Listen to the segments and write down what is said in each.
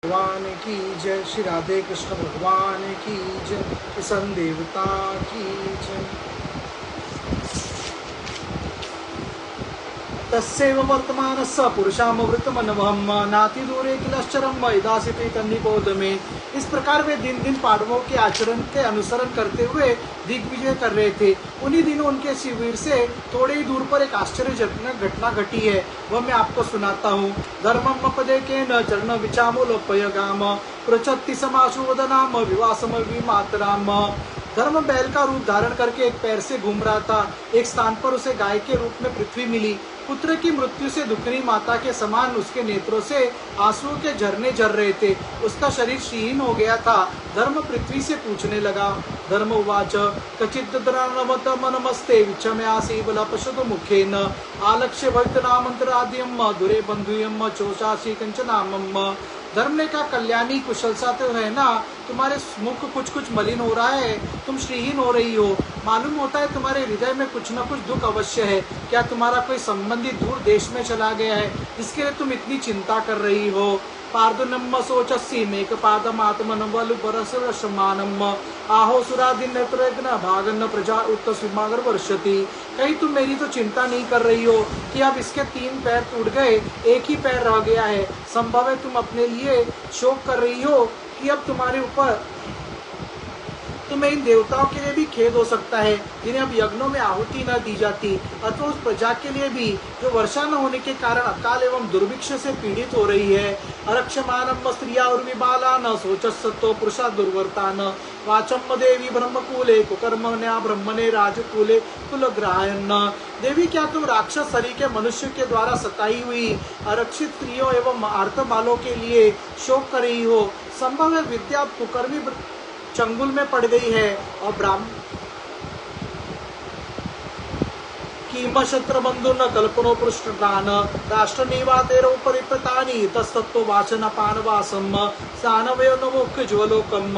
भगवान की जय, श्री राधे कृष्ण भगवान की जय, किशन देवता की जय। तस्यैव वर्तमानस्य पुरुषामृतमनवहम नाति दूरे किलश्चरम इदासिते तन्निबोध में। इस प्रकार वे दिन दिन पांडवों के आचरण के अनुसरण करते हुए दिग्विजय कर रहे थे। उन्हीं दिनों उनके शिविर से थोड़े ही दूर पर एक आश्चर्यजनक घटना घटी है, वह मैं आपको सुनाता हूँ। धर्मम पदेकेन चरण विचामोलोपयगाम प्रचत्ति समाशोदनाम विवासम विमातराम। धर्म बैल का रूप धारण करके एक पैर से घूम रहा था। एक स्थान पर उसे गाय के रूप में पृथ्वी मिली। पुत्र की मृत्यु से दुखनी माता के समान उसके नेत्रों से आंसुओं के झरने झर रहे थे। उसका शरीर क्षीण हो गया था। धर्म पृथ्वी से पूछने लगा, धर्म उवाच कचिद् मनमस्ते विच्छमयासि बलपशतु मुखेन आलक्ष्य भक्तनामंतराद्यम दुरे बंधुयम चोषासी कंचनामम। धर्म ने कहा, कल्याणी कुशल सा तो है ना, तुम्हारे मुख कुछ मलिन हो रहा है, तुम श्रीहीन हो रही हो। मालूम होता है तुम्हारे हृदय में कुछ न कुछ दुख अवश्य है। क्या तुम्हारा कोई संबंधी दूर देश में चला गया है जिसके लिए तुम इतनी चिंता कर रही हो? पार्दुनम सोचसी मेक पादम आत्मन बल परसमानम आहो सुरादिन नेत्रग्न भागन प्रजा उत्त सिमागर वर्षति। कहीं तुम मेरी तो चिंता नहीं कर रही हो कि अब इसके 3 पैर टूट गए, एक ही पैर रह गया है। संभव है तुम अपने लिए शोक कर रही हो कि अब तुम्हारे ऊपर तुम्हें इन देवताओं के लिए भी खेद हो सकता है जिन्हें अब यज्ञों में आहुति न दी जाती, अथवा उस प्रजा के लिए भी जो वर्षा न होने के कारण अकाल एवं दुर्भिक्ष से पीड़ित हो रही है। अरक्षमानम स्त्रिया उर्विबाला न सोचस्सत्तो पुरुषा दुर्वर्तान वाचम देवी ब्रह्मकूले कुकर्मण्या ब्रह्मणे राजकूले कुलग्राहन। देवी, क्या तुम राक्षस शरीर के मनुष्य के द्वारा सताई हुई आरक्षित स्त्रियों एवं आर्तबालों के लिए शोक कर रही हो? संभव है विद्या कुकर्मी चंगुल में पड़ गई है और ब्राह्मण कीम शत्रु बंधु न कल्पनो पृष्ठान राष्ट्र निवातेरो परिप्रतानी तस्तत्व वाचन पानवासम सानवयो नमोक्ष ज्वलोकम।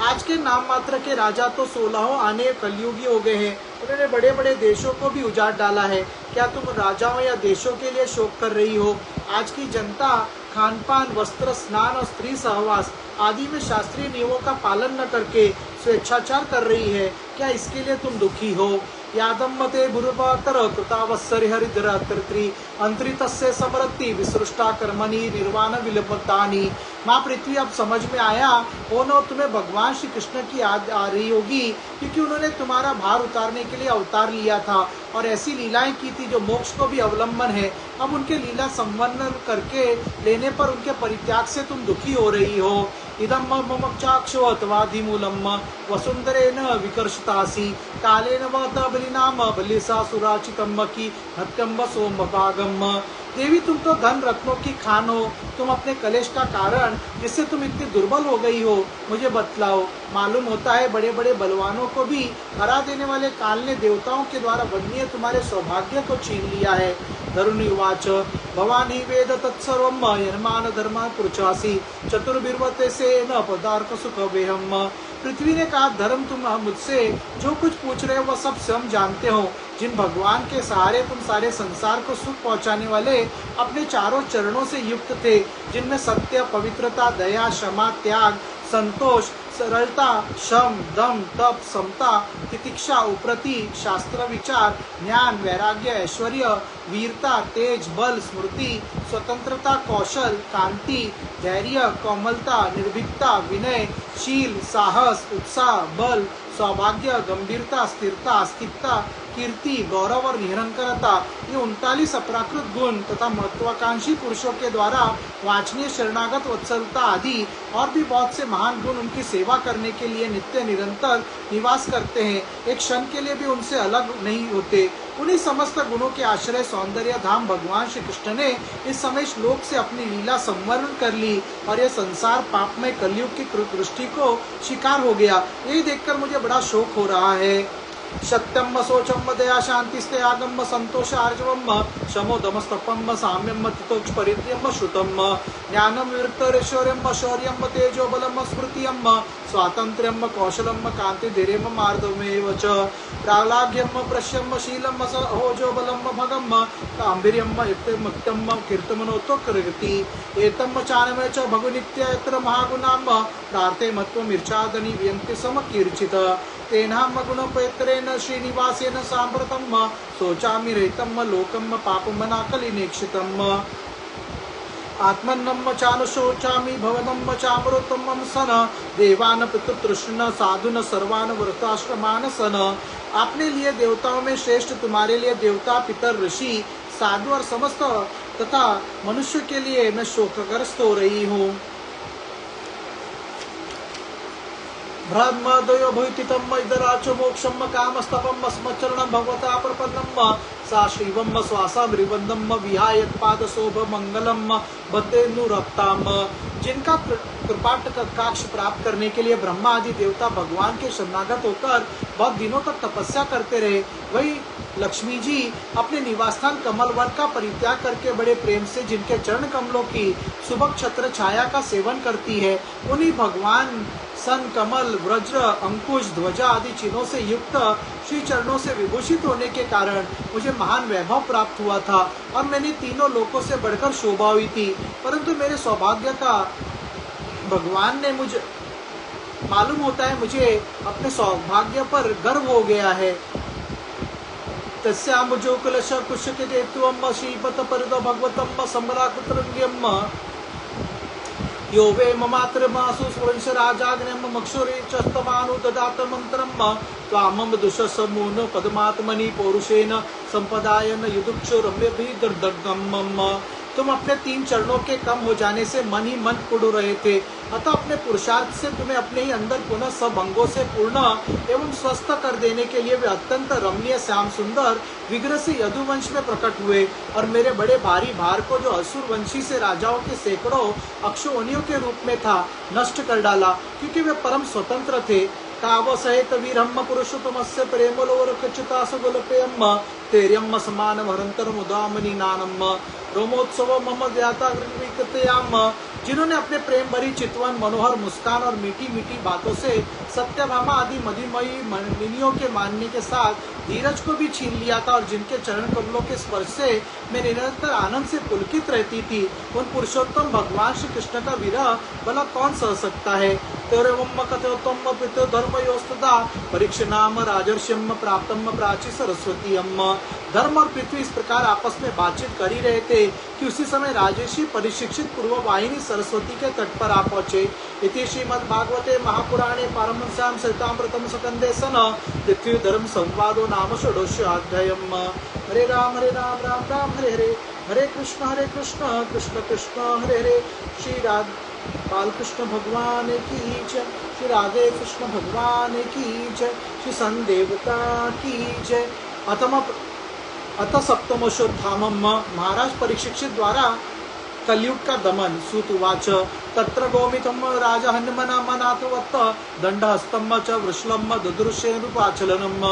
आज के नाम मात्र के राजा तो 16 आने कलयुगी हो गए हैं। उन्होंने बड़े बड़े देशों को भी उजाड़ डाला है। क्या तुम राजाओं या देशों के लिए शोक कर रही हो? आज की जनता खान पान, वस्त्र, स्नान और स्त्री सहवास आदि में शास्त्रीय नियमों का पालन न करके स्वेच्छाचार कर रही है। क्या इसके लिए तुम दुखी हो? यादम मते बुरुपातर कृतावत्सरि हरिधरात्री अंतरितस्य समरति विसृष्टा कर्मणि निर्वाण विलपतानी। माँ पृथ्वी, अब समझ में आया हो न तुम्हें भगवान श्री कृष्ण की याद आ रही होगी, क्योंकि उन्होंने तुम्हारा भार उतारने के लिए अवतार लिया था और ऐसी लीलाएं की थी जो मोक्ष को भी अवलंबन है। अब उनके लीला संवर्णन करके लेने पर उनके परित्याग से तुम दुखी हो रही हो। इदम ममक्षाक्षो अथवाधिमूलम वसुंधरेण विकर्षतासी कालेन वलिनाम बलिसासुराचितम की हत्यम्ब सोमभागम। देवी, तुम तो धन रत्नों की खान हो, तुम अपने कलेश का कारण जिससे तुम इतनी दुर्बल हो गई हो मुझे बतलाओ। मालूम होता है बड़े बड़े बलवानों को भी हरा देने वाले काल ने देवताओं के द्वारा वंदनीय तुम्हारे सौभाग्य को छीन लिया है। धरुणी उवाच भवानी वेद तत्सर्वम यन्मान धर्मा पुरुषासी चतुर्भिर्वते से न पदार्थ सुख वेहम। पृथ्वी ने कहा, धर्म, तुम मुझसे जो कुछ पूछ रहे हो वह सब स्वयं जानते हो। जिन भगवान के सहारे तुम सारे संसार को सुख पहुंचाने वाले अपने चारों चरणों से युक्त थे, जिनमें सत्य, पवित्रता, दया, क्षमा, त्याग, संतोष, सरलता, शम, दम, तप, समता, तितिक्षा, उप्रति, शास्त्र विचार, ज्ञान, वैराग्य, ऐश्वर्य, वीरता, तेज, बल, स्मृति, स्वतंत्रता, कौशल, कांति, धैर्य, कोमलता, निर्भीकता, विनय, शील, साहस, उत्साह, बल, सौभाग्य, गंभीरता, स्थिरता, अस्तित्वता, कीर्ति, गौरव और निरंकरता, ये 39 अपराकृत गुण तथा महत्वाकांक्षी पुरुषों के द्वारा वांछनीय शरणागत वत्सलता आदि और भी बहुत से महान गुण उनकी सेवा करने के लिए नित्य निरंतर निवास करते हैं। एक क्षण के लिए भी उनसे अलग नहीं होते। उन्हीं समस्त गुणों के आश्रय सौंदर्य धाम भगवान श्री कृष्ण ने इस समय श्लोक से अपनी लीला संवर्ण कर ली और यह संसार पापमय कलयुग की दृष्टि को शिकार हो गया। यही देखकर मुझे बड़ा शोक हो रहा है। सत्यम शोचम दया शांतिस्ते आगम संतोष आर्जवम शमो दमस्तपम साम्यम तितोक्ष परित्यम श्रुतम ज्ञानम विवृत्तरेश्वर्यम शौर्यम तेजो बलम स्मृतियम स्वातंत्र्यम कौशलम कांति धीरेम मार्दमेव च प्रालाघ्यम प्रश्यम शीलम सहोजो बलम भगम गांभीर्यम युक्तम कीर्तमनोतो कृति एतम चानमे च भगुनित्यत्र महागुणाम प्रार्थे मत्वम इर्षादनि व्यंति समकीर्चित तेनाम गुणोपेत्रेण श्रीनिवासेन सांप्रतम शोचामि रहितम लोकम पापमनाकलिनेक्षितम आत्मन्नम चानुशोचामि भवनम चामृतम सन देवान पितृतृष्ण साधुन सर्वान व्रताश्रमान सन। अपने लिए देवताओं में श्रेष्ठ तुम्हारे लिए देवता पितर ऋषि साधु और समस्त तथा मनुष्य के लिए मैं शोकग्रस्त हो रही हूँ। ब्रह्मदयो भूतितम इदराच मोक्षम कामस्तपम स्मचरणम भगवता प्रपन्नम सा श्रीवम श्वासा मृबंदम विहाय पाद शोभ मंगलम बतेनुरक्ताम। जिनका कृपाट कटाक्ष प्राप्त करने के लिए ब्रह्मा आदि देवता भगवान के शरणागत होकर बहुत दिनों तक तपस्या करते रहे, वही लक्ष्मी जी अपने निवास स्थान कमल वन का परित्याग करके बड़े प्रेम से जिनके चरण कमलों की सुबह छत्र छाया का सेवन करती है, उन्हीं भगवान सन कमल वज्र अंकुश ध्वजा आदि चिन्हों से युक्त श्री चरणों से विभूषित होने के कारण मुझे महान वैभव प्राप्त हुआ था और मैंने तीनों लोकों से बढ़कर शोभा हुई थी। परंतु मेरे सौभाग्य का भगवान ने मुझे मालूम होता है, मुझे अपने सौभाग्य पर गर्व हो गया है। तस्याम जो कुलश कुशके देत्वम श्रीपत परिद भगवतम समराकुत्रंग्यम यो वे ममात्र मासु स्वंश राजाग्निम मक्षुरे चस्तमानु ददात मंत्रम त्वामम दुषसमून पद्मात्मनि पौरुषेन संपदायन युदुक्षु रम्यभिर्दग्धम। तुम अपने 3 चरणों के कम हो जाने से मन ही मन उड़ रहे थे, अतः अपने पुरुषार्थ से तुम्हें अपने ही अंदर पुनः सब अंगों से पूर्ण एवं स्वस्थ कर देने के लिए वे अत्यंत रमणीय श्याम सुंदर विग्रह से यदुवंश में प्रकट हुए और मेरे बड़े भारी भार को जो असुर वंशी से राजाओं के सैकड़ों अक्षोहिणियों के रूप में था नष्ट कर डाला, क्योंकि वे परम स्वतंत्र थे। काव सहित वीरम पुरुषोत्तमस्य प्रेमलोरकच्युतास गुलपेयम तेर्यम समान वरंतर मुदामनि नानम रोमोत्सव मम ज्ञाता विकतयाम। जिन्होंने अपने प्रेम भरी चितवन मनोहर मुस्कान और मीठी मीठी बातों से सत्यभामा आदि मधुमयी मुनियों के मानने के साथ धीरज को भी छीन लिया था और जिनके चरण कमलों के स्पर्श से मैं निरंतर आनंद से पुलकित रहती थी, उन पुरुषोत्तम भगवान श्री कृष्ण का विरह भला कौन सह सकता है। तेरवम कथोत्तम पितृ धर्म योस्तदा परीक्ष नाम राजर्ष्यम प्राप्तम प्राची सरस्वती अम्मा। धर्म और पृथ्वी इस प्रकार आपस में बातचीत कर ही रहे थे कि उसी समय राजर्षि परिशिक्षित पूर्व वाहिनी सरस्वती के तट पर आ पहुंचे। इति श्रीमद्भागवते महापुराणे पारमहंस्यां सरितामृतं सकंदे सन पृथ्वी धर्म संवादो नाम षोडशोऽध्यायः। हरे राम राम राम हरे हरे, हरे कृष्ण कृष्ण कृष्ण हरे हरे। श्री बालकृष्ण भगवान की जय, श्री राधे कृष्ण भगवान की जय, श्री संदेवता की जय। अथ सप्तमोषोत्थानम। महाराज परीक्षित द्वारा कलयुग का दमन। सूत उवाच तत्र गोमितम राजा हनुमना मनाथवत्त दंडहस्तम च वृषलम ददृशेनुपाचलनम।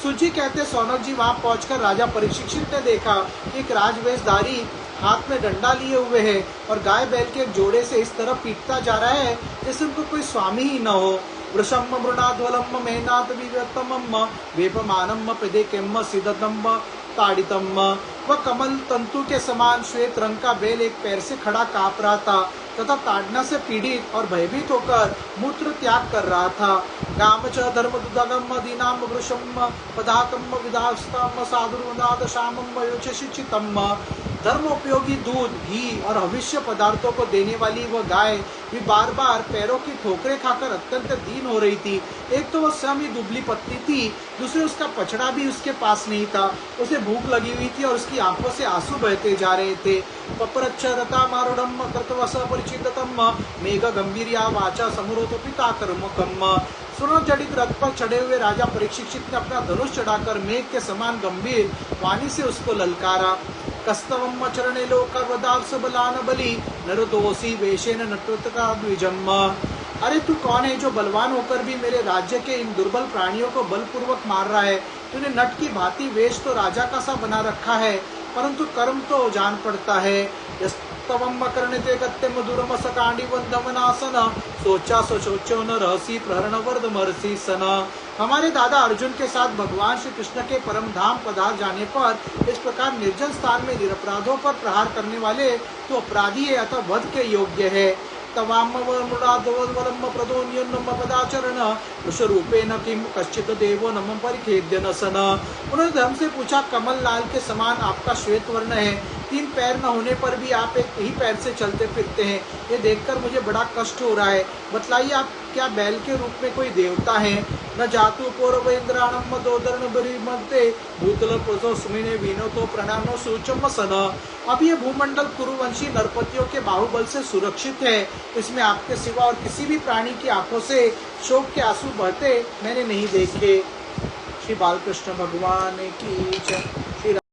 सूची कहते सौनक जी वहां पहुंचकर राजा परीक्षित ने देखा कि एक राजवेशधारी हाथ में डंडा लिए हुए है और गाय बैल के एक जोड़े से इस तरह पीटता जा रहा है जैसे उनको कोई स्वामी ही न हो। वृषम मृणाध्वलम मेनाथ विव्यतमम वेपमानम प्रदेकेम सिद्धतम ताड़ितम। वह कमल तंतु के समान श्वेत रंग का बैल एक पैर से खड़ा कांप रहा था तथा ताड़ना से पीड़ित और भयभीत होकर मूत्र त्याग कर रहा था। गाम च धर्म दुदगम दीनाम वृषम पदाकम विदास्तम साधुर्वनाद शामम योचितम। धर्म उपयोगी दूध घी और भविष्य पदार्थों को देने वाली वह गाय भी बार बार पैरों की ठोकरें खाकर अत्यंत दीन हो रही थी। एक तो वह स्वयं ही दुबली पतली थी, दूसरे उसका पछड़ा भी उसके पास नहीं था। उसे भूख लगी हुई थी और उसकी आंखों से आंसू बहते जा रहे थे। पपरच्छरता मारुडम कृतवस परिचिततम मेघ गंभीर्या वाचा समुरोत पिता कर्मकम। सुनो जड़ित रथ पर चढ़े हुए राजा परीक्षित ने अपना धनुष चढ़ाकर मेघ के समान गंभीर वाणी से उसको ललकारा। कस्तवम चरणे लोक वदार्स बलान बलि नरदोषी वेशेन नटोत्का द्विजम। अरे तू कौन है जो बलवान होकर भी मेरे राज्य के इन दुर्बल प्राणियों को बलपूर्वक मार रहा है? तूने नट की भांति वेश तो राजा का सा बना रखा है, परंतु कर्म तो जान पड़ता है। यस्तवम मकर्णिते कत्यम दुरम सकांडी वंदमनासन सोचा सोचो न रहसी प्रहरण वर्द मरसी सन। हमारे दादा अर्जुन के साथ भगवान श्री कृष्ण के परम धाम पधार जाने पर इस प्रकार निर्जन स्थान में निरपराधों पर प्रहार करने वाले तो अपराधी है, अतः वध के योग्य है। तवामवलम प्रदोन्यम पदाचरण रूपेण किम कश्चित देवो नम परिखेद्य न सन। उन्होंने धर्म से पूछा, कमल लाल के समान आपका श्वेत वर्ण है, 3 पैर न होने पर भी आप एक ही पैर से चलते फिरते हैं, ये देखकर मुझे बड़ा कष्ट हो रहा है। बतलाइए आप क्या बैल के रूप में कोई देवता है? न जातु पूर्व इंद्राणम मदोदरण बरिमते भूतल प्रसो सुमिने वीनो तो प्रणानो सूचम सन। अब ये भूमंडल कुरुवंशी नरपतियों के बाहुबल से सुरक्षित है, इसमें आपके सिवा और किसी भी प्राणी की आंखों से शोक के आंसू बहते मैंने नहीं देखे। श्री बालकृष्ण भगवान की जय। श्री